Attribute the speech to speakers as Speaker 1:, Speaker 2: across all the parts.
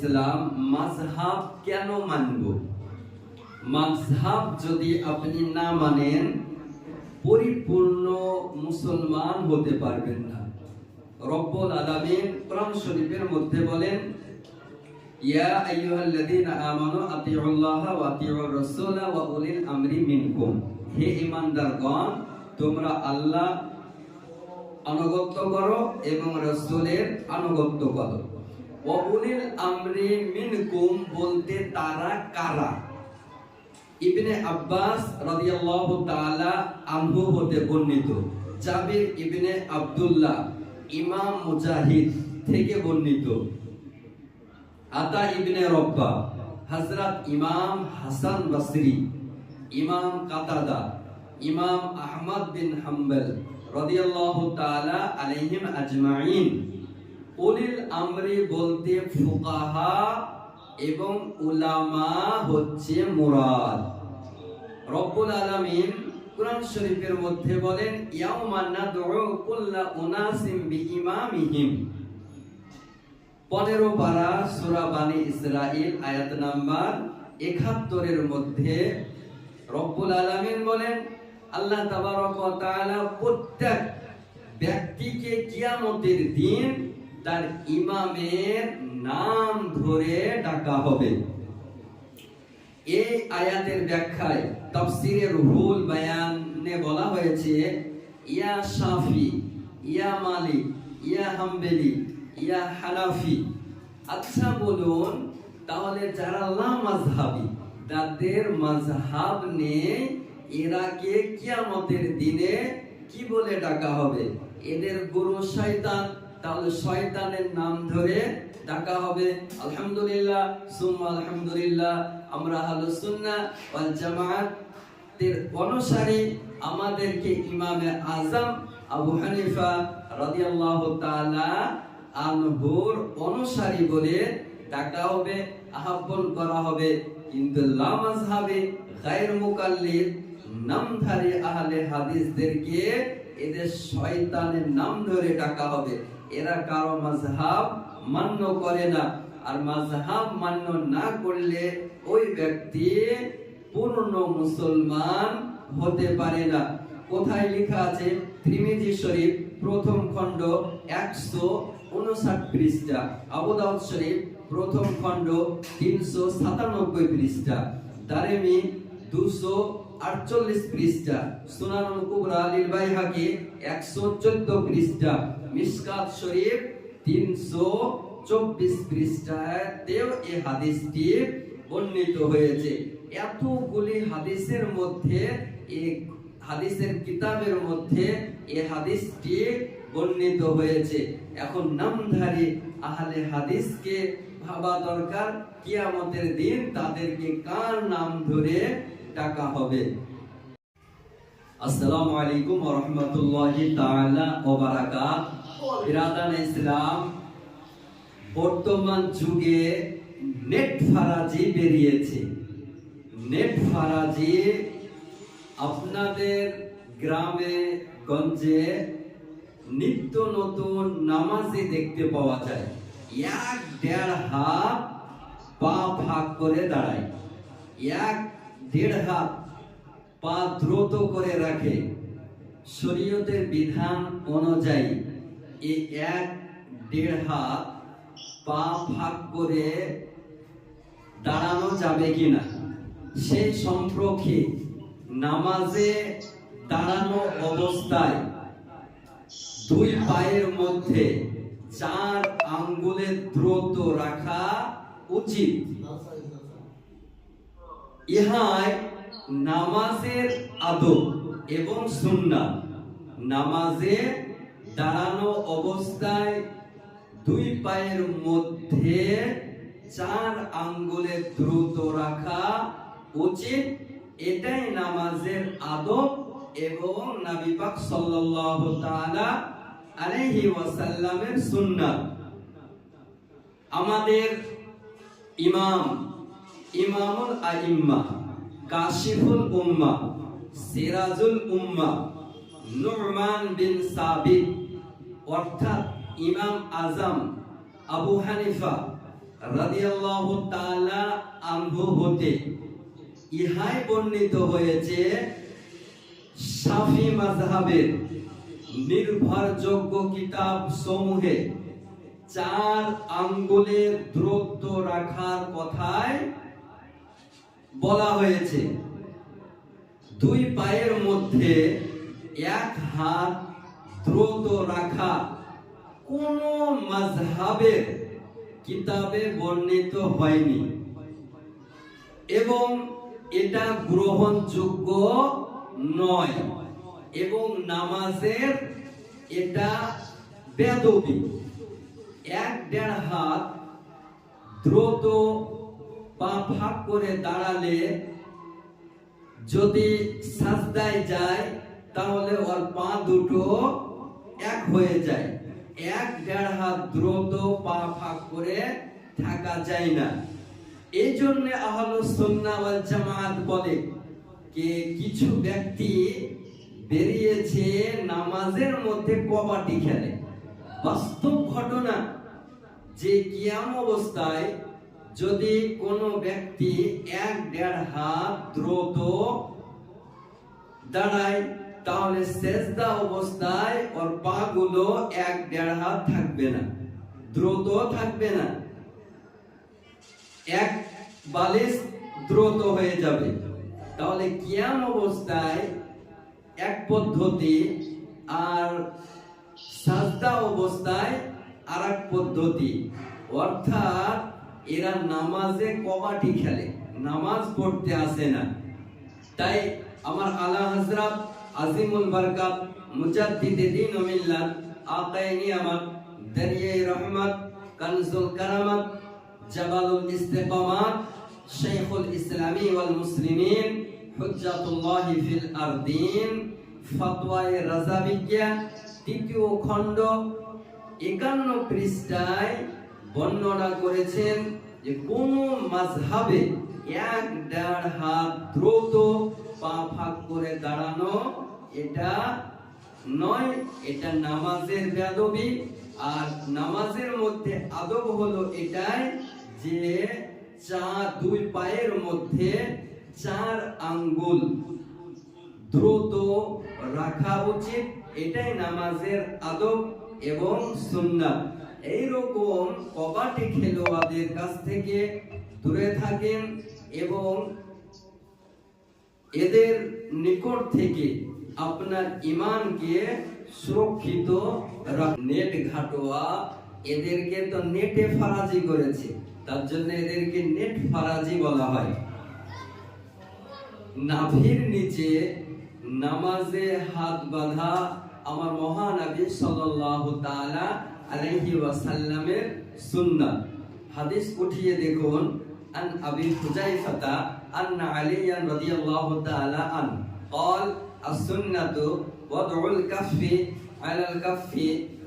Speaker 1: ইসলাম মাযহাব কেন মানব? মাযহাব যদি আপনি না মানেন পরিপূর্ণ মুসলমান হতে পারবেন না। রব্বুল আলামিন কোরআন শরীফের মধ্যে বলেন, ইয়া আইয়ুহাল্লাযীনা আমানু আতিউল্লাহা ওয়া আতিউর রাসূলা ওয়া উলিল আমরি মিনকুম। হে ঈমানদারগণ, তোমরা আল্লাহ আনুগত্য করো এবং রাসূলের আনুগত্য করো। ওয়া উলিল আমরি মিনকুম বলতে তারা কারা? ইবনে আব্বাস রাদিয়াল্লাহু তাআলা আনহু হতে বর্ণিত, জাবির ইবনে আব্দুল্লাহ, ইমাম মুজাহিদ থেকে বর্ণিত, আতা ইবনে রব্বা, হযরত ইমাম হাসান বসরি, ইমাম কাতাদা, ইমাম আহমদ বিন হাম্বল রাদিয়াল্লাহু তাআলা আলাইহিম আজমাইন। উলিল আমরি বলতে ফুকাহা এবং উলামা হচ্ছে মুরাদ। রব্বুল আলামিন কুরআন শরীফের মধ্যে বলেন, ইয়াউমা নাদউ কুল্লা উনাসিম বিইমামিহিম। 15 পারা সূরা বানী ইসরাঈল আয়াত নাম্বার 71 এর মধ্যে রব্বুল আলামিন বলেন, আল্লাহ তাবারক ওয়া তাআলা প্রত্যেক ব্যক্তিকে কিয়ামতের দিন তার ইমামের নাম ধরে ডাকা হবে। এই আয়াতের ব্যাখ্যায় তাফসীরে রুহুল বায়ানে বলা হয়েছে, ইয়া শাফি, ইয়া মালিক, ইয়া হাম্বলি, ইয়া হানাফি। আচ্ছা বলুন, তাহলে যারা লা মাযহাবি, তাদের মাযহাব নেই, এরাকে কিয়ামতের দিনে কি বলে ডাকা হবে? এদের গুরু শয়তান, তাহলে শয়তানের নাম ধরে ডাকা হবে। আলহামদুলিল্লাহ সুম্মা আলহামদুলিল্লাহ, আমরা আহলুস সুন্নাহ ওয়াল জামাতের অনুসারী, আমাদেরকে ইমামে আযম আবু হানিফা রাদিয়াল্লাহু তাআলা আনহুর অনুসারী বলে ডাকা হবে, আহ্বান করা হবে। কিন্তু লা মাযহাবে গায়র মুকাল্লিদ নামধারী আহলে হাদিসদেরকে এদের শয়তানের নাম ধরে ডাকা হবে। এরা কারো মাযহাব মান্য করে না, আর মাযহাব মান্য না করলে ওই ব্যক্তি পূর্ণ মুসলমান হতে পারে না। কোথায় লেখা আছে? তিরমিজি শরীফ প্রথম খণ্ড 159 পৃষ্ঠা, আবু দাউদ শরীফ প্রথম খণ্ড 397 পৃষ্ঠা, দারেমি 248 পৃষ্ঠা, সুনানুল কুবরা লিল বাইহাকি 114 পৃষ্ঠা, মিশকাত শরীফ 324 পৃষ্ঠাতেও এই হাদিসটি বর্ণিত হয়েছে। এতগুলি হাদিসের মধ্যে, এই হাদিসের কিতাবের মধ্যে এই হাদিসটি বর্ণিত হয়েছে। এখন নামধারী আহলে হাদিসকে ভাবা দরকার, কিয়ামতের দিন তাদেরকে কার নাম ধরে ডাকা হবে। আসসালামু আলাইকুম ওয়া রাহমাতুল্লাহি তাআলা ওয়া বারাকাতুহু। বিরাদান ইসলাম, বর্তমান যুগে নেট ফারাজি বেরিয়েছে। নেট ফারাজি আপনাদের গ্রামে গঞ্জে নিত্য নতুন নামাজি দেখতে পাওয়া যায়। 1-1.5 হাত পা ভাগ করে দাঁড়ায়, 1-1.5 হাত পা দ্রুত করে রাখে। শরীয়তের বিধান অনুযায়ী এই 1-1.5 হাত পা ভাগ করে দাঁড়ানো যাবে কিনা, সেই সম্পর্কে নামাজে দাঁড়ানো অবস্থায় 2 পায়ের মধ্যে 4 আঙ্গুলের দ্রুত রাখা উচিত। ইহাই নামাজের আদব এবং সুন্নাত। নামাজে দাঁড়ানো অবস্থায় 2 পায়ের মধ্যে 4 আঙ্গুলের দ্রুত রাখা উচিত। এটাই নামাজের আদব এবং নবী পাক সাল্লাল্লাহু তাআলা আলাইহি ওয়াসাল্লামের সুন্নাত। আমাদের ইমামুল আইম্মা, কাশিফুল উম্মাহ, সিরাজুল উম্মাহ নু'মান বিন সাবিত, অর্থাৎ ইমাম আযম আবু হানিফা রাদিয়াল্লাহু তাআলা আনহু হতে ইহাই বর্ণিত হয়েছে শাফি মাযহাবের নির্ভরযোগ্য কিতাব সমূহে 4 আঙ্গুলের দূরত্ব রাখার কথায় বলা হয়েছে। 2 পায়ের মধ্যে 1 হাত দূরত্ব রাখা কোন মাযহাবের কিতাবে বর্ণিত হয়নি এবং এটা গ্রহণযোগ্য নয় এবং নামাজের এটা বেদবি। 1-1.5 হাত দ্রুত পা ফাঁক করে দাঁড়ালে যদি সাজদায় যায় তাহলে ওর পা দুটো এক হয়ে যায়। 1-1.5 হাত দ্রুত পা ফাঁক করে থাকা যায় না। এই জন্য আহলুস সুন্নাহ ওয়াল জামাত বলে যে কিছু ব্যক্তি বেরিয়েছে নামাজের মধ্যে কবাডি খেলে। বাস্তব ঘটনা যে কিয়াম অবস্থায় যদি কোনো ব্যক্তি 1-1.5 হাত দ্রুত দাঁড়ায় তাহলে সেজদা অবস্থায় ওর পা গুলো 1-1.5 হাত থাকবে না, দ্রুত থাকবে না, এক বালিশ দ্রুত হয়ে যাবে। তাহলে কিয়াম অবস্থায় এক পদ্ধতি আর সাজদা অবস্থায় আরেক পদ্ধতি। অর্থাৎ এরা নামাজে কবাডি খেলে, নামাজ পড়তে আসে না। তাই আমার আলা হযরত আজিমুল বরকত মুজাদ্দিদে দ্বীন ও মিল্লাত আকায়ে নিয়ামত দরিয়ায়ে রহমত কানজুল কারামত জাবালুল ইস্তিকামাত শাইখুল ইসলামী ওয়াল মুসলিমিন হুজ্জাতুল্লাহি ফিল আরদিন ফতওয়ায়ে রাজাবিয়্যা 3য় খণ্ড 51 পৃষ্ঠায় বর্ণনা করেছেন যে কোন মাযহাবে 1-1.5 হাত দ্রুত পা ফাঁক করে দাঁড়ানো এটা নয়, এটা নামাজের বেয়াদবি। আর নামাজের মধ্যে আদব হলো এটাই যে 2 পায়ের মধ্যে 4 আঙ্গুল দ্রুত রাখা উচিত, এটাই নামাজের আদব এবং সুন্নাত। এইরকম কবাডি খেলোয়াড়দের কাছ থেকে দূরে থাকেন এবং এদের নিকট থেকে আপনার ঈমানকে সুরক্ষিত নেট ঘাটোয়া এদেরকে তো নেটে ফারাজি করেছে, তার জন্য এদেরকে নেট ফারাজি বলা হয়। নাভির নিচে নামাজে হাত বাঁধা আমার মহানবী সাল্লাল্লাহু তাআলা আলাইহি ওয়াসাল্লামের সুন্নাত। হাদিস উঠিয়ে দেখুন আন আবি হুযায়ফা আন্না আলিয়ান রাদিয়াল্লাহু তাআলা আন قال السنة وضع الكف على الكف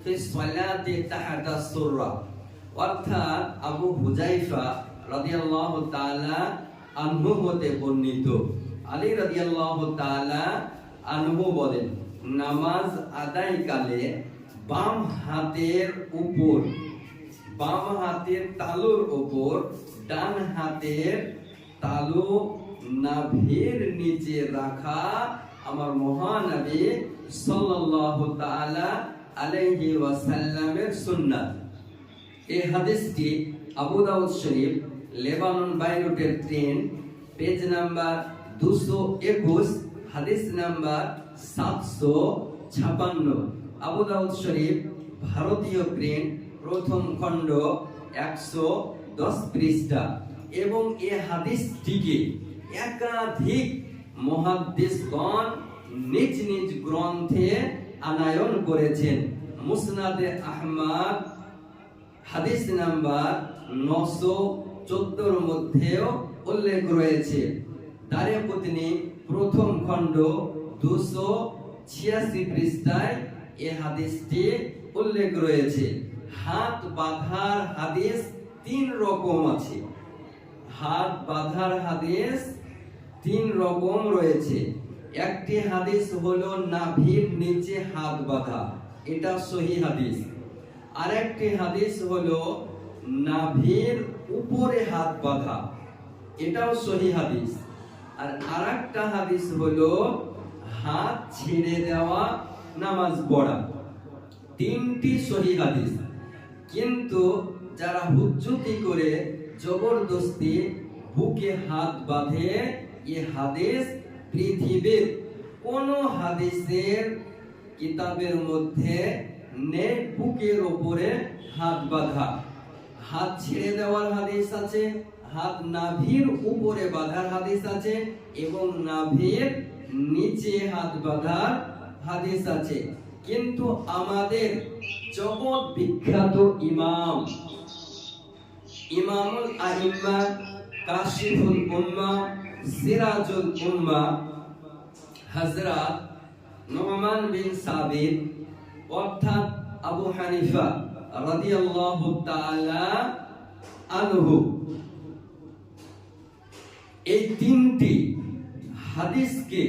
Speaker 1: في الصلاة تحت السرة। অর্থাৎ আবু হুযায়ফা রাদিয়াল্লাহু তাআলা আনহু হতে বর্ণিত, আলী রাদিয়াল্লাহু তাআলা আনহু বলেন নামাজ আদায়কালে বাম হাতের উপর, বাম হাতের তালুর উপর ডান হাতের তালু নাভির নিচে রাখা আমার মহানবী সাল্লাল্লাহু তাআলা আলাইহি ওয়াসাল্লামের সুন্নাত। এই হাদিসটি আবু দাউদ শরীফ লেবানন বাইরুটের 3 পেজ নাম্বার 221 হাদিস নাম্বার 756। আবু দাউদ শরীফ ভারতীয় প্রিন্ট প্রথম খণ্ড 110 পৃষ্ঠা। এবং এই হাদিসটিকে একাধিক মুহাদ্দিসগণ নিজ নিজ গ্রন্থে আনয়ন করেছেন। মুসনাদে আহমদ হাদিস নাম্বার 914 এর মধ্যেও উল্লেখ রয়েছে। দারিকুতনি প্রথম খণ্ড 286 পৃষ্ঠায় এই হাদিসটি উল্লেখ রয়েছে। হাত বাঁধার হাদিস 3 রকম আছে। হাত বাঁধার হাদিস 3 রকম রয়েছে। একটি হাদিস হলো নাভির নিচে হাত বাঁধা, এটা সহিহ হাদিস। আরেকটি হাদিস হলো নাভির উপরে হাত বাঁধা, এটাও সহিহ হাদিস। আর আরেকটা হাদিস হলো হাত ছেড়ে দেওয়া, নামাজ পড়া। তিনটি সহিহ হাদিস। কিন্তু যারা হুজ্জতি করে জবরদস্তি বুকে হাত বাঁধে, এই হাদিস পৃথিবীর কোন হাদিসের কিতাবের মধ্যে নেই বুকের উপরে হাত বাঁধা। হাত ছেড়ে দেওয়ার হাদিস আছে, হাত নাভির উপরে বাঁধার হাদিস আছে, এবং নাভির নিচে হাত বাঁধার হাদিস আছে। কিন্তু আমাদের জগৎ বিখ্যাত ইমামুল আইম্মা, কাশিফুল উম্মাহ, সিরাজুল উম্মাহ হযরত নুমান বিন সাবিত অর্থাৎ আবু হানিফা রাদিয়াল্লাহু তাআলা আনহু, এই তিনটি হাদিসকে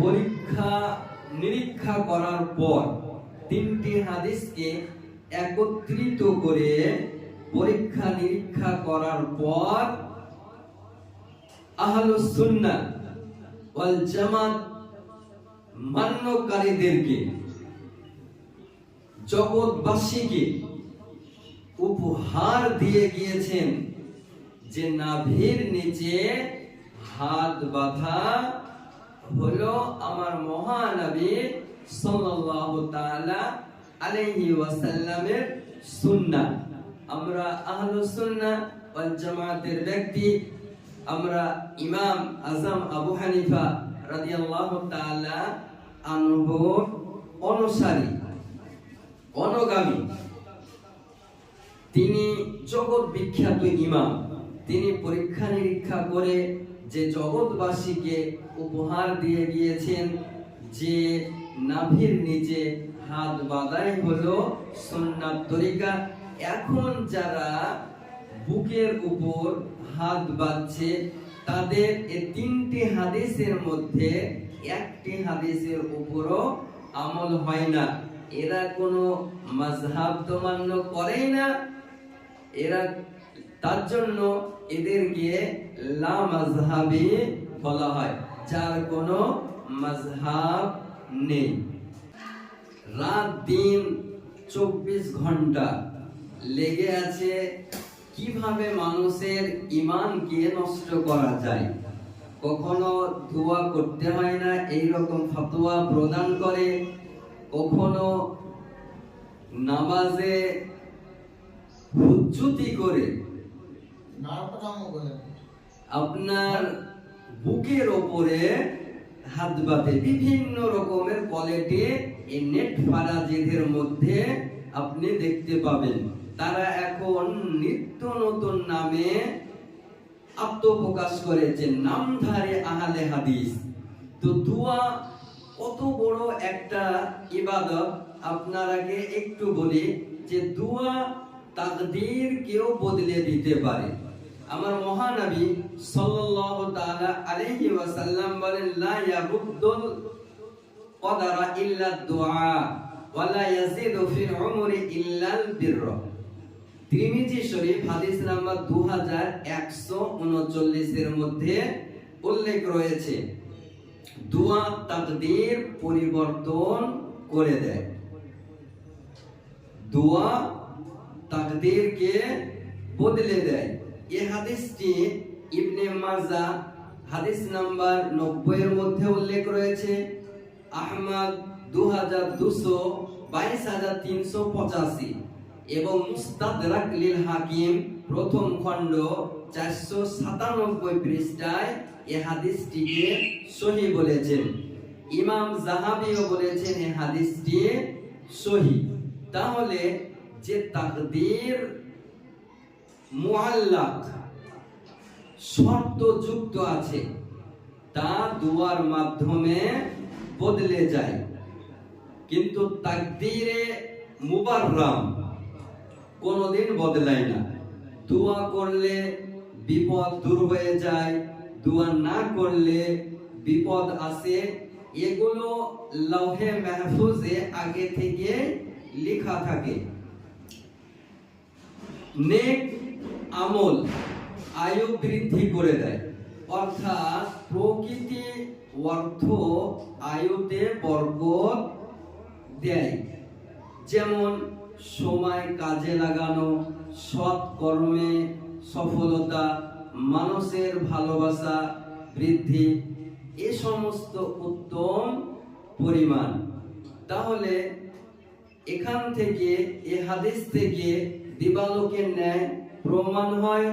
Speaker 1: পরীক্ষা নিরীক্ষা করার পর, তিনটি হাদিসকে একত্রিত করে পরীক্ষা নিরীক্ষা করার পর আহলুস সুন্নাহ ওয়াল জামাত মান্যকারীদেরকে, জগৎবাসীকে উপহার দিয়ে গিয়েছেন যে নাভির নিচে হাত বাঁধা হলো আমার মহানবী সাল্লাল্লাহু তাআলা আলাইহি ওয়াসাল্লামের সুন্নাহ। আমরা আহলুস সুন্নাহ ওয়াল জামাতের ব্যক্তি, আমরা ইমাম আজম আবু হানিফা রাদিয়াল্লাহু তাআলা আনহুর অনুসারী, অনুগামী। তিনি জগৎ বিখ্যাত ইমাম। তিনি পরীক্ষা নিরীক্ষা করে যে জগৎবাসীকে উপহার দিয়ে গিয়েছেন যে নাভির নিচে হাত বাঁধাই হলো সুন্নাত তরিকা। এখন যারা বুকের উপর হাত বাঁধছে, তাদের এই তিনটি হাদিসের মধ্যে একটি হাদিসের উপরও আমল হয় না। এরা কোনো মাযহাব তো মান্য করেই না, এরা তার জন্য এদেরকে লা মাযহাবী বলা হয়, যার কোনো মাযহাব নেই। রাত দিন 24 ঘন্টা লেগে আছে কিভাবে মানুষের ঈমানকে নষ্ট করা যায়। কখনো দোয়া করতে হয় না এই রকম ফতোয়া প্রদান করে, কখনো নামাজে হুজ্জতি করে আপনার বুকের ওপরে হাত বাঁধে। বিভিন্ন রকমের কোয়ালিটি এই নেট ফারাজিদের মধ্যে আপনি দেখতে পাবেন। তারা এখন নিত্য নতুন নামে আত্মপ্রকাশ করেছে, নামধারী আহলে হাদিস। তো দোয়া কত বড় একটা ইবাদত, আপনারাকে একটু বলি যে দোয়া তাকদীর কেউ বদলে দিতে পারে। আমার মহানবী সাল্লাল্লাহু তাআলা আলাইহি ওয়াসাল্লাম বলেন, লা ইয়ারুদ্দুল কদারা ইল্লা দুআ ওয়া লা ইয়াজিদু ফিল উমরি ইল্লাল বিরর। তিরমিজি শরীফ হাদিস নাম্বার 2139 এর মধ্যে উল্লেখ রয়েছে, দোয়া তাকদীর পরিবর্তন করে দেয়। দোয়া তাকদীরকে বদলে দেয়। এই হাদিসটি ইবনে মাজাহ হাদিস নাম্বার 90 এর মধ্যে উল্লেখ রয়েছে, আহমদ 222385 এবং মুস্তাদরাক লিল হাকিম প্রথম খণ্ড 497 পৃষ্ঠায় এই হাদিসটিকে সহিহ বলেছেন। ইমাম যাহাবিও বলেছেন এই হাদিসটি সহিহ। তাহলে যে তাকদীর মুআল্লাক শর্ত যুক্ত আছে, তা দুয়ার মাধ্যমে বদলে যায়। কিন্তু তাকদীরে মুবাররাম কোনদিন বদলায় না। দোয়া করলে বিপদ দূর হয়ে যায়, দোয়া না করলে বিপদ আসে। এগুলো লৌহে মাহফুজে আগে থেকে লেখা থাকে। নেক আমল আয়ু বৃদ্ধি করে দেয়, অর্থাৎ প্রকৃতি অর্থ আয়ুতে বরকত দেয়। যেমন সময় কাজে লাগানো, সৎ কর্মে সফলতা, মানুষের ভালোবাসা বৃদ্ধি, এ সমস্ত উত্তম পরিমাণ। তাহলে এখান থেকে, এ হাদিস থেকে দিবালোকের ন্যায় প্রমাণ হয়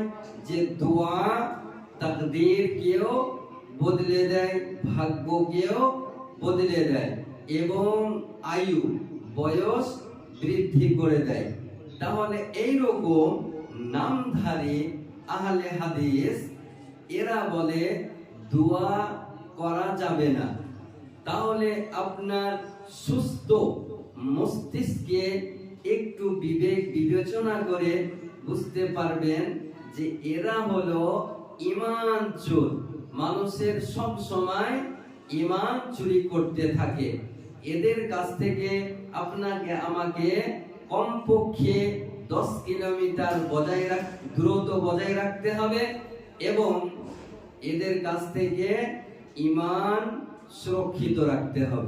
Speaker 1: যে দোয়া তাকদীরকেও বদলে দেয়, ভাগ্যকেও বদলে দেয় এবং আয়ু বয়স বৃদ্ধি করে দেয়। তাহলে এইরকম নামধারী আহলে হাদিস এরা বলে দোয়া করা যাবে না। তাহলে আপনার সুস্থ মস্তিষ্কে একটু বিবেক বিবেচনা করে বুঝতে পারবেন যে এরা হলো ঈমান চোর। মানুষের সব সময় ঈমান চুরি করতে থাকে। এদের কাছ থেকে আপনাকে আমাকে কমপক্ষে 10 কিলোমিটার দূরত্ব বজায় রাখতে হবে এবং এদের কাছ থেকে ঈমান সুরক্ষিত রাখতে হবে।